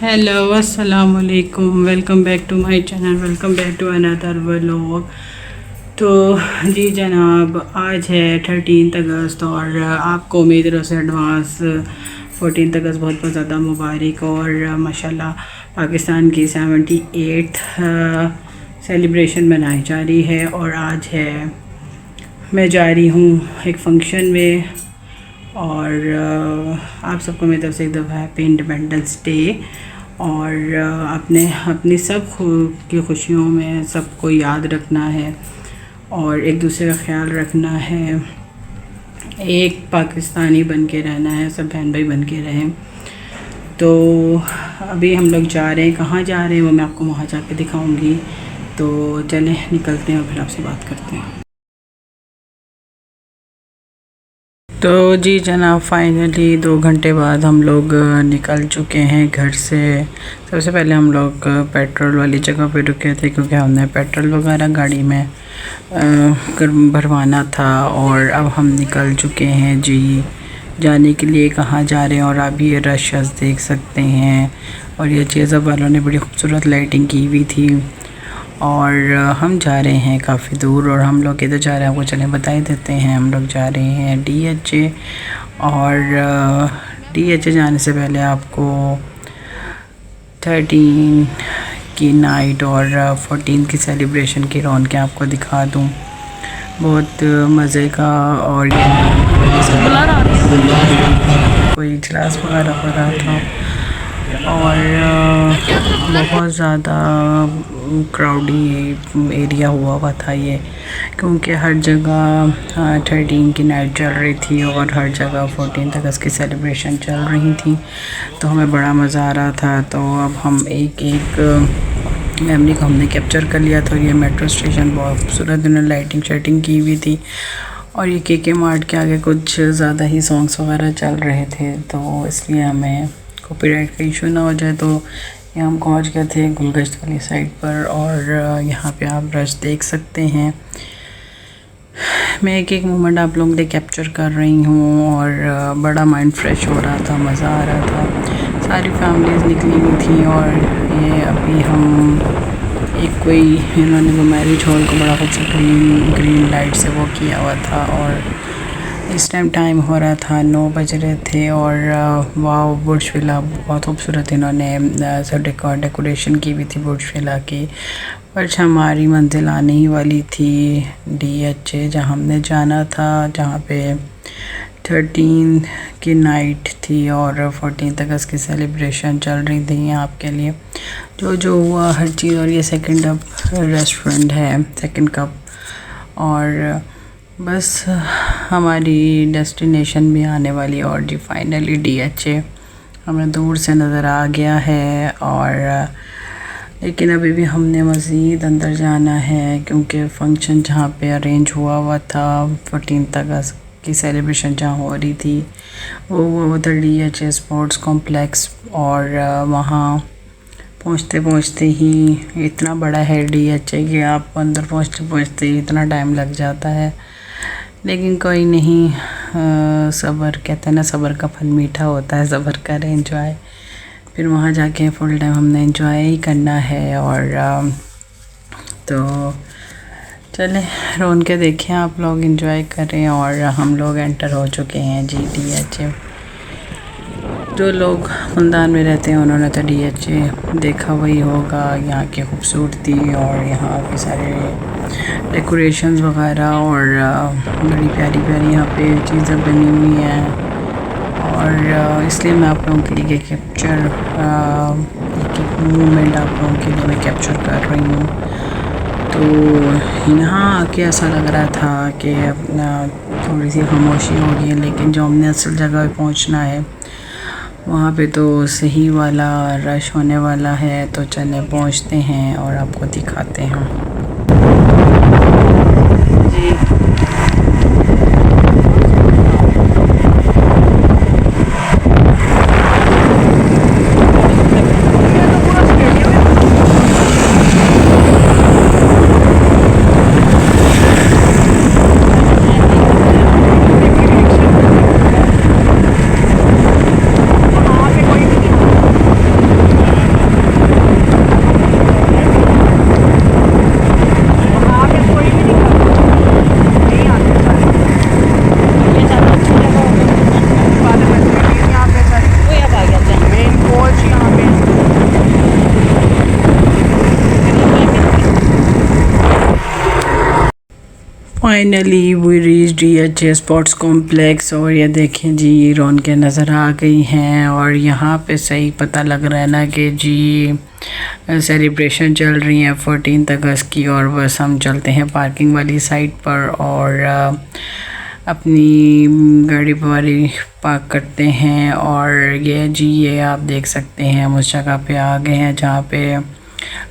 Hello अस्सलाम वालेकुम, welcome back to my channel, welcome back to another vlog. तो जी जनाब, आज है 13 अगस्त और आपको मेरी तरफ से एडवांस 14 अगस्त बहुत बहुत ज़्यादा मुबारक। और माशाल्लाह पाकिस्तान की 78 सेलिब्रेशन मनाई जा रही है और आज है, मैं जा रही हूँ एक फ़ंक्शन में। और आप सबको मेरी तरफ से एक दफ़ा हैप्पी इंडिपेंडेंस डे। और अपनी सब की खुशियों में सबको याद रखना है और एक दूसरे का ख्याल रखना है, एक पाकिस्तानी बन के रहना है, सब बहन भाई बन के रहें। तो अभी हम लोग जा रहे हैं, कहाँ जा रहे हैं वो मैं आपको वहाँ जाके दिखाऊंगी। तो चलें निकलते हैं और फिर आपसे बात करते हैं। तो जी जनाब, फाइनली 2 घंटे बाद हम लोग निकल चुके हैं घर से। सबसे पहले हम लोग पेट्रोल वाली जगह पे रुके थे क्योंकि हमने पेट्रोल वगैरह गाड़ी में भरवाना था। और अब हम निकल चुके हैं जी जाने के लिए। कहाँ जा रहे हैं और आप ये रश देख सकते हैं। और ये चीज़ वालों ने बड़ी खूबसूरत लाइटिंग की हुई थी। और हम जा रहे हैं काफ़ी दूर। और हम लोग किधर जा रहे हैं आपको चलें बता ही देते हैं। हम लोग जा रहे हैं DHA। और DHA जाने से पहले आपको 13 की नाइट और 14 की सेलिब्रेशन की रौनकें आपको दिखा दूं। बहुत मज़े का। और कोई इजलास वगैरह हो रहा था और बहुत ज़्यादा क्राउडी एरिया हुआ था ये, क्योंकि हर जगह 13 की नाइट चल रही थी और हर जगह 14 अगस्त की सेलिब्रेशन चल रही थी। तो हमें बड़ा मज़ा आ रहा था। तो अब हम एक मेमोरी को हमने कैप्चर कर लिया था। और ये मेट्रो स्टेशन बहुत खूबसूरत, उन्होंने लाइटिंग शाइटिंग की हुई थी। और ये के मार्ट के आगे कुछ ज़्यादा ही सॉन्ग्स वगैरह चल रहे थे, तो इसलिए हमें कॉपीराइट का इशू ना हो जाए। तो यहाँ हम पहुँच गए थे गुलगश्त वाली साइड पर। और यहाँ पे आप रश देख सकते हैं। मैं एक मोमेंट आप लोगों के लिए कैप्चर कर रही हूँ। और बड़ा माइंड फ्रेश हो रहा था, मज़ा आ रहा था। सारी फैमिलीज़ निकली हुई थी। और ये अभी हम कोई इन्होंने वो मैरिज हॉल को बड़ा खूबसूरत ग्रीन लाइट से वो किया हुआ था। और इस टाइम हो रहा था 9 बज रहे थे। और वाह, बुर्ज विला बहुत खूबसूरत इन्होंने सब डेकोरेशन की भी थी बुर्ज विला की। पर हमारी मंजिल आने ही वाली थी DHA, जहाँ हमने जाना था, जहाँ पे 13 की नाइट थी और 14 अगस्त की सेलिब्रेशन चल रही थी। यहाँ आपके लिए जो हुआ हर चीज़। और ये सेकंड कप रेस्टोरेंट है, सेकंड कप। और बस हमारी डेस्टिनेशन भी आने वाली। और जी फाइनली DHA हमें दूर से नज़र आ गया है। और लेकिन अभी भी हमने मज़ीद अंदर जाना है, क्योंकि फ़ंक्शन जहाँ पे अरेंज हुआ था 14 अगस्त की सेलिब्रेशन जहाँ हो रही थी वो था DHA स्पोर्ट्स कॉम्प्लेक्स। और वहाँ पहुँचते ही इतना बड़ा है DHA कि आप अंदर पहुँचते ही इतना टाइम लग जाता है। लेकिन कोई नहीं, सब्र कहते हैं ना, सब्र का फल मीठा होता है। सब्र करें, एंजॉय। फिर वहाँ जाके फुल टाइम हमने एंजॉय ही करना है। और तो चलें रोन के देखें, आप लोग एंजॉय करें। और हम लोग एंटर हो चुके हैं जी DHA। जो लोग खानदान में रहते हैं उन्होंने तो DHA देखा वही होगा, यहाँ की खूबसूरती और यहाँ के सारे डेकोरेशंस वगैरह। और बड़ी प्यारी प्यारी यहाँ पे चीज़ें बनी हुई हैं। और इसलिए मैं आप लोगों के लिए कैप्चर एक मोमेंट आप लोगों के लिए मैं कैप्चर कर रही हूँ। तो यहाँ आके ऐसा लग रहा था कि अपना थोड़ी सी खामोशी हो गई है, लेकिन जो हमने असल जगह पे पहुँचना है वहाँ पे तो सही वाला रश होने वाला है। तो चले पहुँचते हैं और आपको दिखाते हैं जी। Finally we reach DHA sports complex. और ये देखें जी, ये रौनकें नज़र आ गई हैं और यहाँ पे सही पता लग रहा है ना कि जी सेलिब्रेशन चल रही है 14 अगस्त की। और बस हम चलते हैं पार्किंग वाली साइड पर और अपनी गाड़ी वाड़ी पार्क करते हैं। और ये जी, ये आप देख सकते हैं हम उस जगह पे आ गए हैं जहाँ पे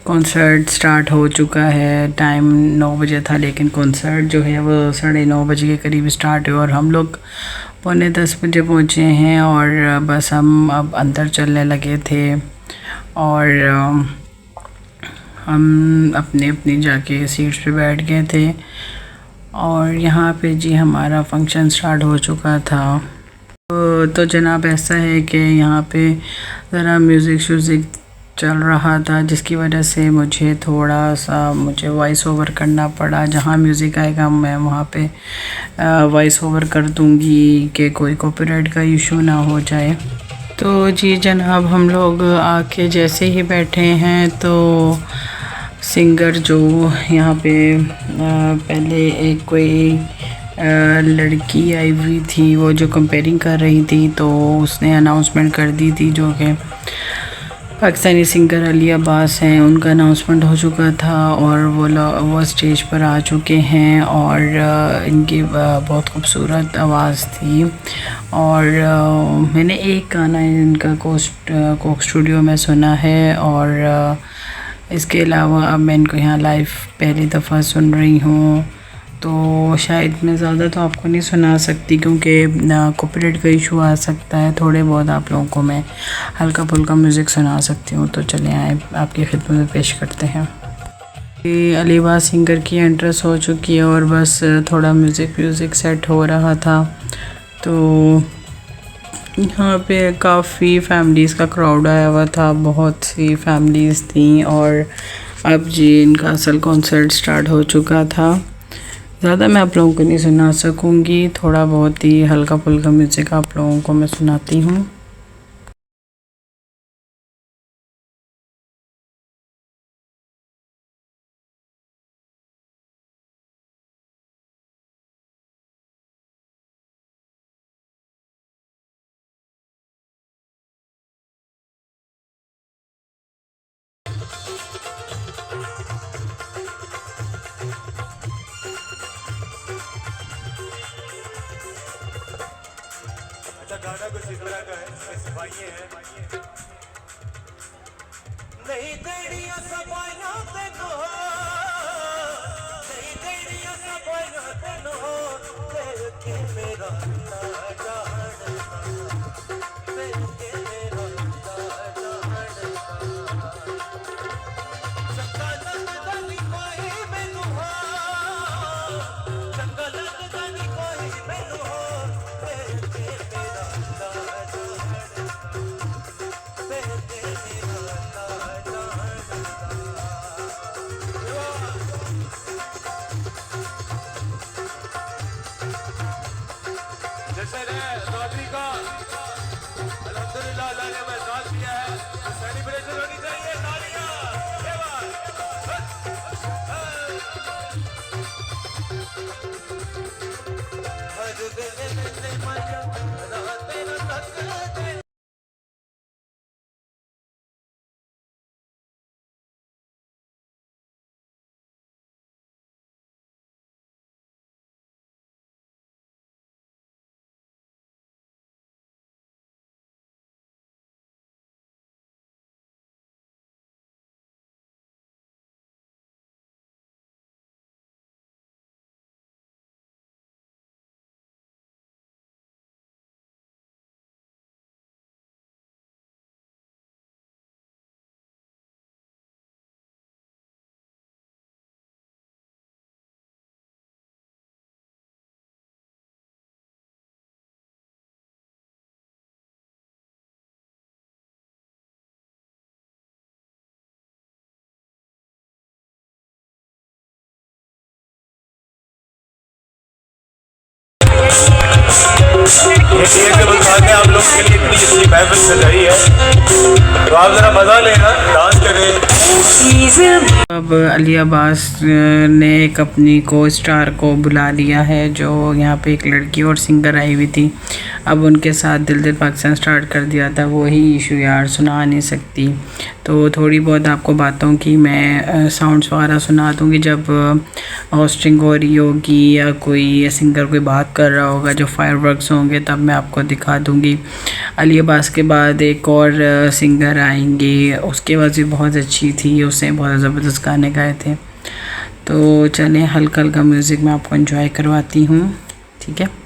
कॉन्सर्ट स्टार्ट हो चुका है। टाइम 9 बजे था लेकिन कॉन्सर्ट जो है वो 9:30 बजे के करीब स्टार्ट हुआ और हम लोग 9:45 बजे पहुँचे हैं। और बस हम अब अंदर चलने लगे थे और हम अपने अपनी जाके सीट्स पे बैठ गए थे। और यहाँ पे जी हमारा फंक्शन स्टार्ट हो चुका था। तो जनाब ऐसा है कि यहाँ पे ज़रा म्यूज़िक श्यूज़िक चल रहा था जिसकी वजह से मुझे थोड़ा सा वॉइस ओवर करना पड़ा। जहाँ म्यूज़िक आएगा मैं वहाँ पे वॉइस ओवर कर दूँगी कि कोई कॉपीराइट का इशू ना हो जाए। तो जी जनाब, हम लोग आके जैसे ही बैठे हैं तो सिंगर जो यहाँ पे पहले एक कोई लड़की आई हुई थी, वो जो कंपेयरिंग कर रही थी, तो उसने अनाउंसमेंट कर दी थी जो कि पाकिस्तानी सिंगर अली अब्बास हैं, उनका अनाउंसमेंट हो चुका था और वो स्टेज पर आ चुके हैं। और इनकी बहुत खूबसूरत आवाज़ थी। और मैंने एक गाना इनका कोक स्टूडियो में सुना है और इसके अलावा अब मैं इनको यहाँ लाइव पहली दफ़ा सुन रही हूँ। तो शायद मैं ज़्यादा तो आपको नहीं सुना सकती क्योंकि कॉपीराइट का इशू आ सकता है। थोड़े बहुत आप लोगों को मैं हल्का फुल्का म्यूज़िक सुना सकती हूँ। तो चलें आए आपकी खिदमत में पेश करते हैं। अली अब्बास सिंगर की एंट्रेंस हो चुकी है और बस थोड़ा म्यूज़िक सेट हो रहा था। तो यहाँ पे काफ़ी फैमिलीज़ का क्राउड आया हुआ था, बहुत सी फैमिलीज़ थी। और अब जी इनका असल कॉन्सर्ट स्टार्ट हो चुका था। ज़्यादा मैं आप लोगों को नहीं सुना सकूँगी, थोड़ा बहुत ही हल्का फुल्का म्यूज़िक आप लोगों को मैं सुनाती हूँ। गाना कुछ इस तरह का है, सिपाही है। नहीं तेड़ियां सफाइयां तेनो, नहीं तेड़ियां सफाइयां तेनो, लेके मेरा लेके मेरा चंगा लगदा नहीं कोई मैनू हो, चंगा लगदा नहीं कोई मैनू हो, लेके मेरा जैसे चौधरी का अल्हम्दुलिल्लाह अल्लाह ने हमें साथ दिया है, तो सेलिब्रेशन होनी चाहिए। तालियां ये केवल खाते आप लोग के लिए इतनी अच्छी महफिल सजाई है, तो आप जरा मजा लेना, डांस अब अली अब्बास ने एक अपनी को स्टार को बुला लिया है, जो यहाँ पे एक लड़की और सिंगर आई हुई थी। अब उनके साथ दिल दिल पाकिस्तान स्टार्ट कर दिया था, वही इशू यार सुना नहीं सकती। तो थोड़ी बहुत आपको बातों की मैं साउंड्स वगैरह सुना दूँगी जब होस्टिंग हो रही होगी या कोई सिंगर कोई बात कर रहा होगा, जो फायरवर्क्स होंगे तब मैं आपको दिखा दूँगी। अली अब्बास के बाद एक और सिंगर आएंगे, उसकी आवाज़ भी बहुत अच्छी थी, उसने बहुत ज़बरदस्त गाने गाए थे। तो चलें हल्का हल्का म्यूज़िक मैं आपको एंजॉय करवाती हूँ, ठीक है।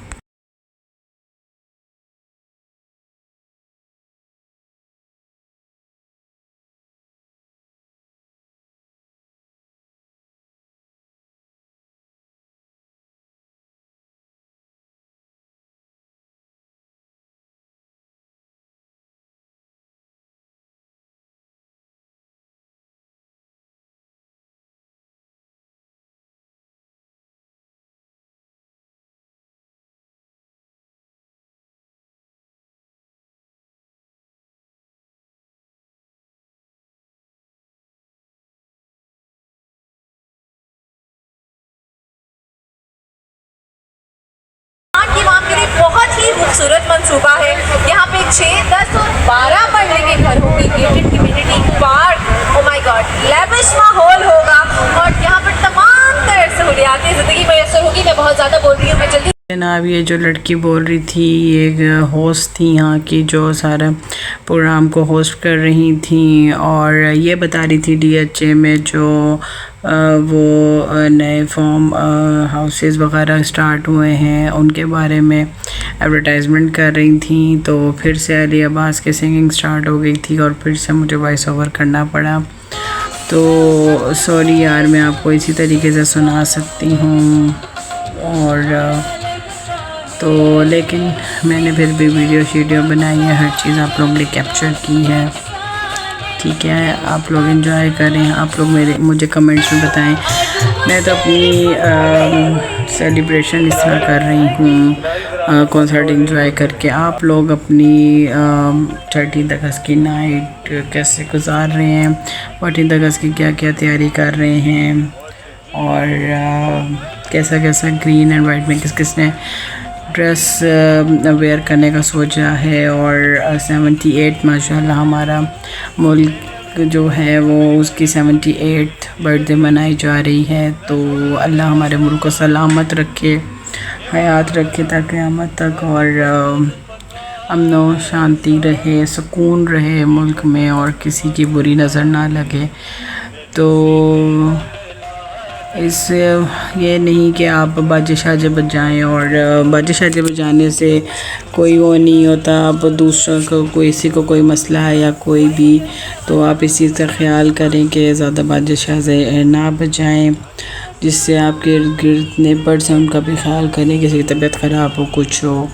की वहाँ के लिए बहुत ही खूबसूरत मनसूबा है। यहाँ पे 6, 10 और 12 मरले के घर होंगे, gated community park, oh my God, lavish माहौल होगा और यहाँ पर तमाम तरह सहूलियातें ज़िंदगी मैसर होगी। मैं बहुत ज़्यादा बोल रही हूँ, मैं जल्दी जनाब। ये जो लड़की बोल रही थी एक होस्ट थी यहाँ की, जो सारा प्रोग्राम को होस्ट कर रही थी और ये बता रही थी DHA में जो वो नए फॉर्म हाउसेस वगैरह स्टार्ट हुए हैं उनके बारे में एडवर्टाइजमेंट कर रही थी। तो फिर से अली अब्बास की सिंगिंग स्टार्ट हो गई थी और फिर से मुझे वॉइस ओवर करना पड़ा। तो सॉरी यार, मैं आपको इसी तरीके से सुना सकती हूँ और तो लेकिन मैंने फिर भी वीडियो बनाई है, हर चीज़ आप लोगों ने कैप्चर की है, ठीक है। आप लोग एंजॉय करें, आप लोग मुझे कमेंट्स में बताएं। मैं तो अपनी सेलिब्रेशन इस तरह कर रही हूँ, कॉन्सर्ट एंजॉय करके। आप लोग अपनी 13 अगस्त की नाइट कैसे गुजार रहे हैं, 14 अगस्त की क्या क्या तैयारी कर रहे हैं और कैसा कैसा ग्रीन एंड वाइट में किस किस ने ड्रेस वेयर करने का सोचा है। और 78 माशाल्लाह हमारा मुल्क जो है वो उसकी 78th बर्थडे मनाई जा रही है। तो अल्लाह हमारे मुल्क को सलामत रखे, हयात रखे ताकि क़यामत तक, और अमन व शांति रहे, सुकून रहे मुल्क में और किसी की बुरी नज़र ना लगे। तो इससे ये नहीं कि आप बाजे शाजे बजाएँ, और बाजे शाजे बजाने से कोई वो नहीं होता। आप दूसरों को किसी को कोई मसला है या कोई भी, तो आप इस चीज़ का ख्याल करें कि ज़्यादा बाजे शाजे ना बजाएँ, जिससे आपके इर्द गिर्द नेबर्स हैं उनका भी ख्याल करें, किसी की तबीयत ख़राब हो कुछ हो।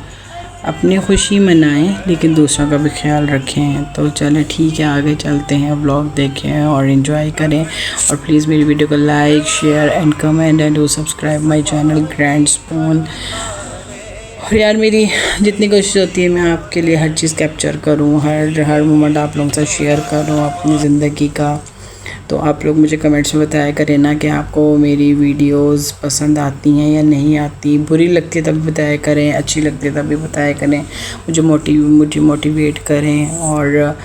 अपनी खुशी मनाएं लेकिन दूसरों का भी ख्याल रखें। तो चलें ठीक है, आगे चलते हैं, व्लॉग देखें और एंजॉय करें। और प्लीज़ मेरी वीडियो को like, share and comment and do subscribe my channel grand spoon. और यार मेरी जितनी कोशिश होती है मैं आपके लिए हर चीज़ कैप्चर करूँ, हर मोमेंट आप लोगों से शेयर करूँ अपनी ज़िंदगी का। तो आप लोग मुझे कमेंट्स में बताया करें ना कि आपको मेरी वीडियोस पसंद आती हैं या नहीं आती। बुरी लगती है तब बताया करें, अच्छी लगती है तब भी बताया करें, मुझे मोटिवेट करें और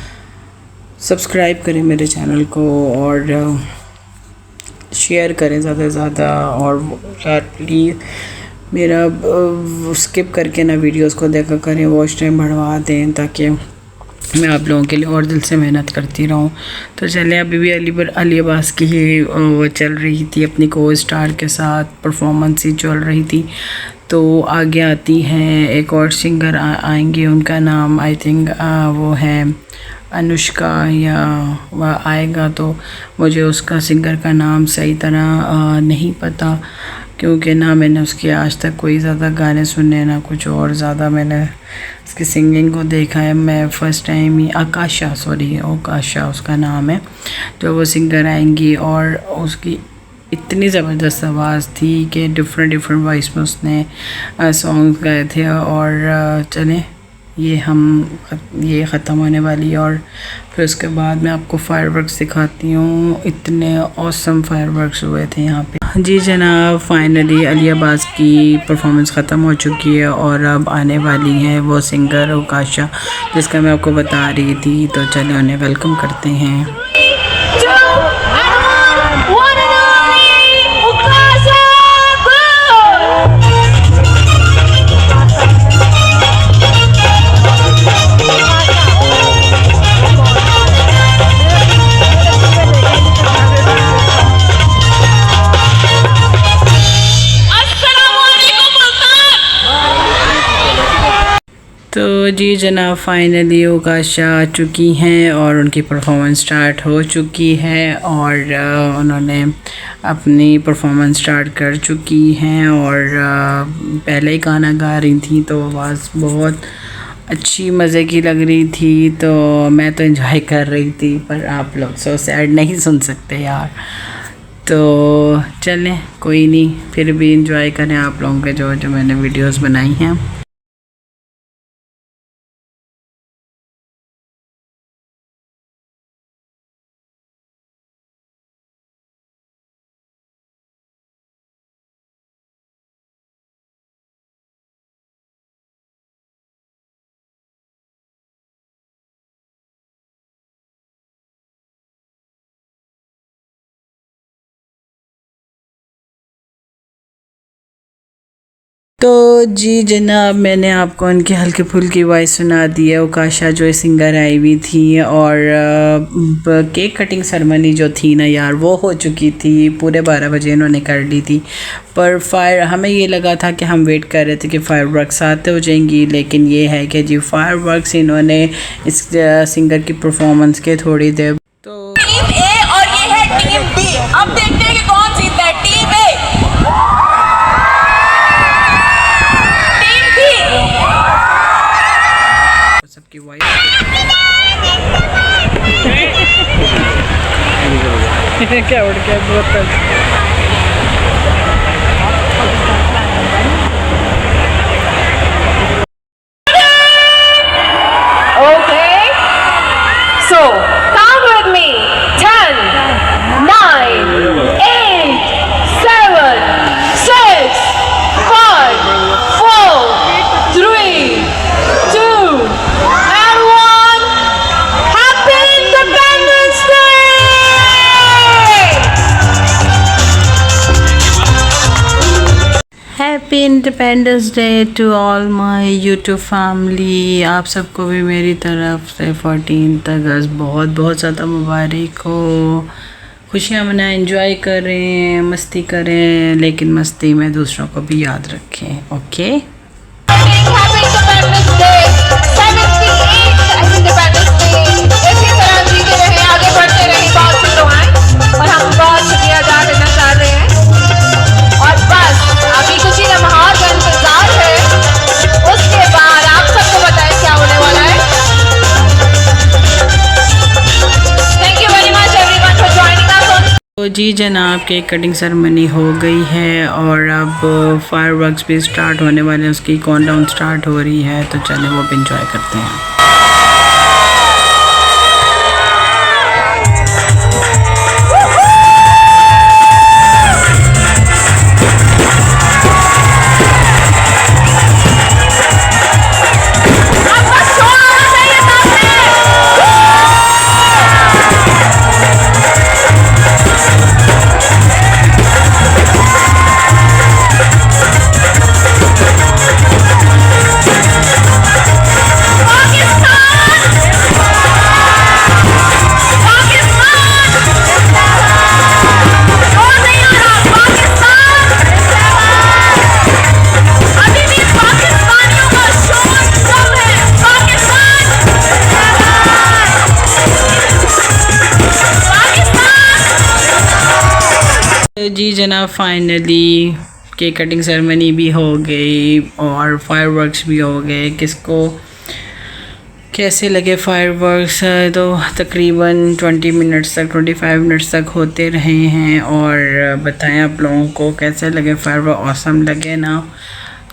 सब्सक्राइब करें मेरे चैनल को और शेयर करें ज़्यादा से ज़्यादा। और यार प्लीज़ मेरा स्किप करके ना वीडियोस को देखा करें, वॉच टाइम बढ़वा दें ताकि मैं आप लोगों के लिए और दिल से मेहनत करती रहूं। तो चलें, अभी भी अली अब्बास की ही वो चल रही थी, अपनी को स्टार के साथ परफॉर्मेंस ही चल रही थी। तो आगे आती हैं एक और सिंगर आएंगे, उनका नाम आई थिंक वो है अनुष्का या वह आएगा। तो मुझे उसका सिंगर का नाम सही तरह नहीं पता, क्योंकि ना मैंने उसके आज तक कोई ज़्यादा गाने सुने ना कुछ और ज़्यादा मैंने उसकी सिंगिंग को देखा है। मैं फ़र्स्ट टाइम ही आकाशा उसका नाम है, जो वो सिंगर आएंगी और उसकी इतनी ज़बरदस्त आवाज़ थी कि डिफरेंट वॉइस में उसने सॉन्ग्स गाए थे। और चलें ये ख़त्म होने वाली है और फिर उसके बाद मैं आपको फायरवर्क्स दिखाती हूँ। इतने ऑसम फायरवर्क्स हुए थे यहाँ पे। जी जनाब, फाइनली अली अब्बास की परफॉर्मेंस ख़त्म हो चुकी है और अब आने वाली है वो सिंगर उकाशा, जिसका मैं आपको बता रही थी। तो चलो उन्हें वेलकम करते हैं। तो जी जनाब, फाइनली उकाशा आ चुकी हैं और उनकी परफॉर्मेंस स्टार्ट हो चुकी है और उन्होंने अपनी परफॉर्मेंस स्टार्ट कर चुकी हैं और पहले ही गाना गा रही थी तो आवाज़ बहुत अच्छी मज़े की लग रही थी। तो मैं तो एंजॉय कर रही थी, पर आप लोग सो सैड नहीं सुन सकते यार। तो चलें, कोई नहीं, फिर भी एंजॉय करें आप लोगों के जो मैंने वीडियोस बनाई हैं। तो जी जनाब, मैंने आपको उनकी हल्की फुल्की वॉइस सुना दी है। उकाशा जो सिंगर आई हुई थी और केक कटिंग सेरेमनी जो थी ना यार, वो हो चुकी थी। पूरे 12 बजे इन्होंने कर ली थी, पर हमें ये लगा था कि हम वेट कर रहे थे कि फायरवर्क्स आते हो जाएंगी, लेकिन ये है कि जी फायरवर्क्स इन्होंने इस सिंगर की परफॉर्मेंस के थोड़ी देर तो टीम ए और ये है टीम बी। अब देखते हैं कि कौन जीतता है। टीम ए, टीम बी। सबकी वॉइस क्या उड़ गया बहुत। Okay, so count with me. 10, 9, 8, 7, 6, 5, 4, 3, 2, and 1. Happy Independence Day! Happy independence day to all my YouTube family. आप सबको भी मेरी तरफ से 14 अगस्त बहुत बहुत ज़्यादा मुबारक हो। खुशियाँ मनाएं, एंजॉय करें, मस्ती करें, लेकिन मस्ती में दूसरों को भी याद रखें। Okay, Happy Independence Day, 78th Independence Day। इसी तरह जीते रहे, आगे बढ़ते रहे, बहुत खुश रहें और हम बहुत शुक्रिया अदा करना चाह रहे हैं। और बस अभी कुछ ही लम्हात का इंतजार है, उसके बाद आप सबको बताएं क्या होने वाला है। Thank you very much everyone for joining us on तो जी जनाब, केक कटिंग सेरेमनी हो गई है और अब फायरवर्क्स भी स्टार्ट होने वाले हैं, उसकी काउंटडाउन स्टार्ट हो रही है। तो चलें वो भी इंजॉय करते हैं। जी जनाब, फाइनली केक कटिंग सेरेमनी भी हो गई और फायरवर्क्स भी हो गए। किसको कैसे लगे फायरवर्क्स? तो तकरीबन 20 मिनट्स तक, 25 मिनट्स तक होते रहे हैं। और बताएं आप लोगों को कैसे लगे फायरवर्क? ऑसम लगे ना?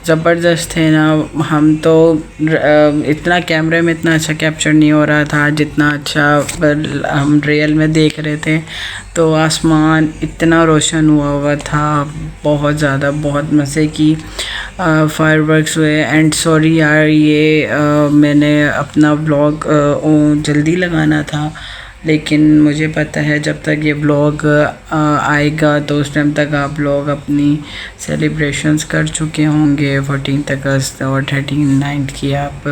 ज़बरदस्त थे ना। हम तो इतना कैमरे में इतना अच्छा कैप्चर नहीं हो रहा था जितना अच्छा हम रियल में देख रहे थे। तो आसमान इतना रोशन हुआ था, बहुत ज़्यादा, बहुत मज़े की फायरवर्क्स हुए। एंड सॉरी यार, ये मैंने अपना व्लॉग जल्दी लगाना था, लेकिन मुझे पता है जब तक ये ब्लॉग आएगा तो उस टाइम तक आप लोग अपनी सेलिब्रेशंस कर चुके होंगे। 14 अगस्त और 13/9 की आप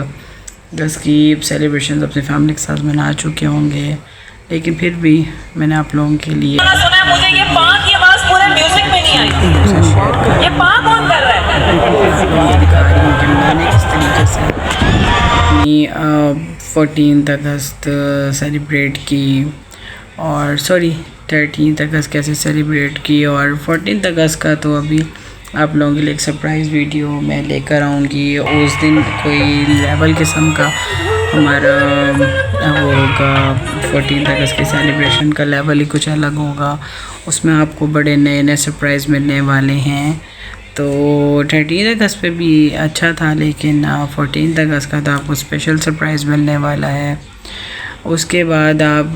10 की सेलिब्रेशंस अपनी फैमिली के साथ मना चुके होंगे, लेकिन फिर भी मैंने आप लोगों के लिए सुना है मुझे ये पाँ की आवाज़ पूरे म्यूजिक में नहीं आई। ये पाँ कौन कर रहा है? दिखा रही हूँ कि मैंने किस तरीके से अपनी 14 अगस्त सेलिब्रेट की, और सॉरी 13 अगस्त कैसे सेलिब्रेट की। और 14 अगस्त का तो अभी आप लोगों के लिए एक सरप्राइज़ वीडियो मैं लेकर आऊँगी। उस दिन कोई लेवल किस्म का हमारा वो होगा, 14 अगस्त के सेलिब्रेशन का लेवल ही कुछ अलग होगा। उसमें आपको बड़े नए नए सरप्राइज़ मिलने वाले हैं। तो 13 अगस्त पे भी अच्छा था, लेकिन 14 अगस्त का तो आपको स्पेशल सरप्राइज़ मिलने वाला है। उसके बाद आप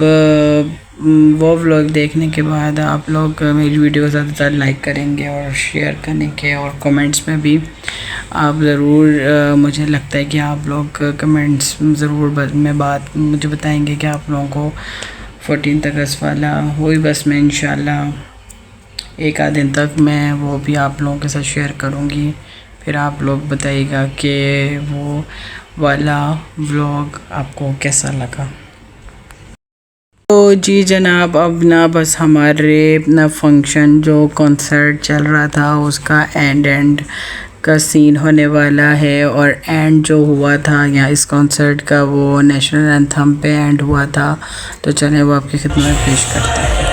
वो व्लॉग देखने के बाद आप लोग मेरी वीडियो को ज़्यादातर लाइक करेंगे और शेयर करेंगे, और कमेंट्स में भी आप ज़रूर मुझे लगता है कि आप लोग कमेंट्स ज़रूर में बात मुझे बताएंगे कि आप लोगों को 14 अगस्त वाला वही, बस मैं इंशाल्लाह एक आध दिन तक मैं वो भी आप लोगों के साथ शेयर करूँगी। फिर आप लोग बताइएगा कि वो वाला व्लॉग आपको कैसा लगा। तो जी जनाब, अब ना बस हमारे अपना फंक्शन जो कॉन्सर्ट चल रहा था उसका एंड का सीन होने वाला है। और एंड जो हुआ था यहाँ इस कॉन्सर्ट का, वो नेशनल एंथम पे एंड हुआ था। तो चलें वो आपकी खिदमत में पेश करते हैं।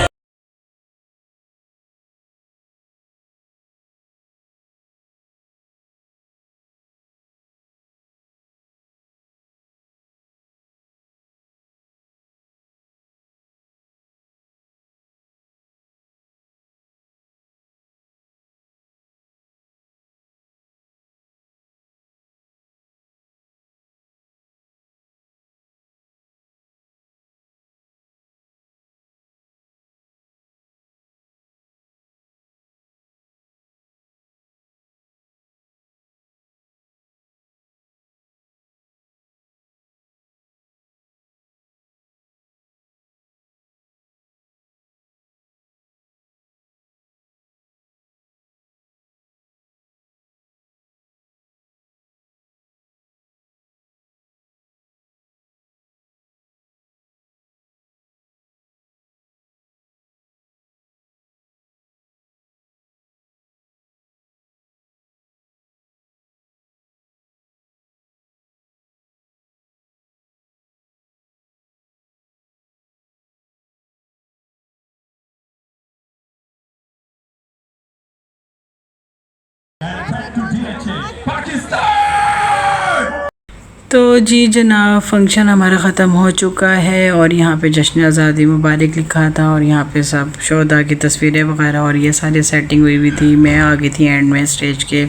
तो जी जनाब, फंक्शन हमारा ख़त्म हो चुका है और यहाँ पे जश्न आज़ादी मुबारक लिखा था और यहाँ पे सब शोधा की तस्वीरें वगैरह और ये सारी सेटिंग हुई हुई थी। मैं आ गई थी एंड में स्टेज के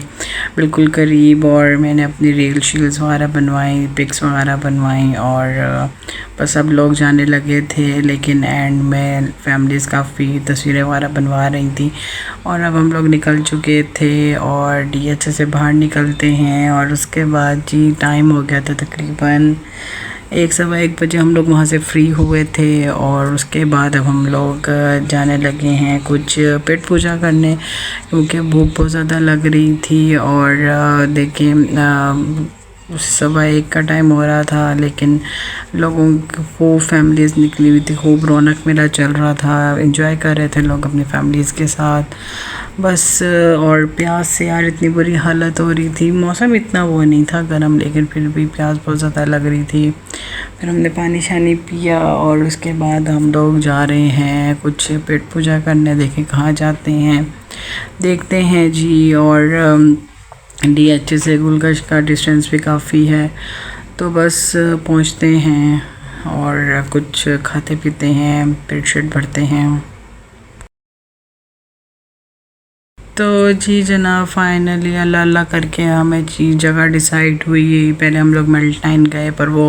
बिल्कुल करीब, और मैंने अपनी रील शील्स वगैरह बनवाई, पिक्स वगैरह बनवाई, और बस सब लोग जाने लगे थे। लेकिन एंड में फैमिलीज़ काफ़ी तस्वीरें वगैरह बनवा रही थी और अब हम लोग निकल चुके थे और DH से बाहर निकलते हैं। और उसके बाद जी टाइम हो गया था तकरीबन 1-1:15 बजे हम लोग वहाँ से फ्री हुए थे। और उसके बाद अब हम लोग जाने लगे हैं कुछ पेट पूजा करने, क्योंकि भूख बहुत ज़्यादा लग रही थी। और देखिए 1:15 का टाइम हो रहा था, लेकिन लोगों को फैमिलीज़ निकली हुई थी, खूब रौनक मेला चल रहा था, एंजॉय कर रहे थे लोग अपनी फैमिलीज़ के साथ बस। और प्यास से यार इतनी बुरी हालत हो रही थी, मौसम इतना वो नहीं था गर्म, लेकिन फिर भी प्यास बहुत ज़्यादा लग रही थी। फिर हमने पानी शानी पिया और उसके बाद हम लोग जा रहे हैं कुछ पेट पूजा करने। देखें कहाँ जाते हैं, देखते हैं जी। और DH से गुलकश का डिस्टेंस भी काफ़ी है, तो बस पहुंचते हैं और कुछ खाते पीते हैं, पेट शेट भरते हैं। तो जी जनाब फाइनली अल्लाह अल्लाह करके हमें चीज़ जगह डिसाइड हुई। पहले हम लोग मिल्टन गए पर वो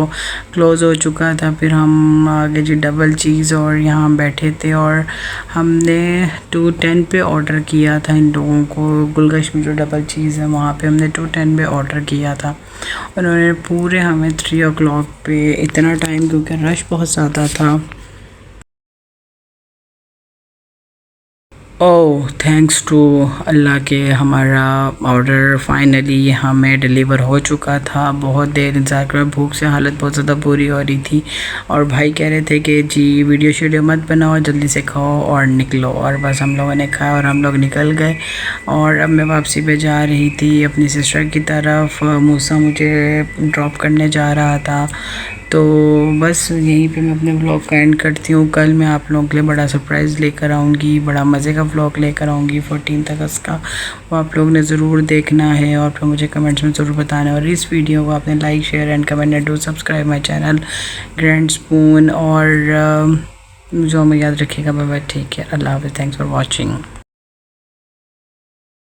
क्लोज़ हो चुका था। फिर हम आगे जी डबल चीज़ और यहाँ बैठे थे और हमने 210 पे ऑर्डर किया था। इन लोगों को गुलगश में जो डबल चीज़ है वहाँ पे हमने 210 पे ऑर्डर किया था। उन्होंने पूरे हमें 3 o'clock पे इतना टाइम, क्योंकि रश बहुत ज़्यादा था। ओह थैंक्स टू अल्लाह के हमारा ऑर्डर फाइनली हमें डिलीवर हो चुका था। बहुत देर इंतज़ार कर, भूख से हालत बहुत ज़्यादा बुरी हो रही थी और भाई कह रहे थे कि जी वीडियो मत बनाओ, जल्दी से खाओ और निकलो। और बस हम लोगों ने खाया और हम लोग निकल गए। और अब मैं वापसी पे जा रही थी अपनी सिस्टर की तरफ। मूसा मुझे ड्रॉप करने जा रहा था। तो बस यहीं पे मैं अपने व्लॉग का एंड करती हूँ। कल मैं आप लोगों के लिए बड़ा सरप्राइज़ लेकर आऊँगी, बड़ा मज़े का व्लॉग लेकर आऊँगी 14 अगस्त का। वो आप लोग ने ज़रूर देखना है और फिर मुझे कमेंट्स में ज़रूर बताना है। और इस वीडियो को आपने like share and comment and do subscribe my channel grand spoon. और जो हमें याद रखिएगा। बाय बाय, टेक केयर, अल्लाह हाफ़िज़, थैंक्स फॉर वॉचिंग।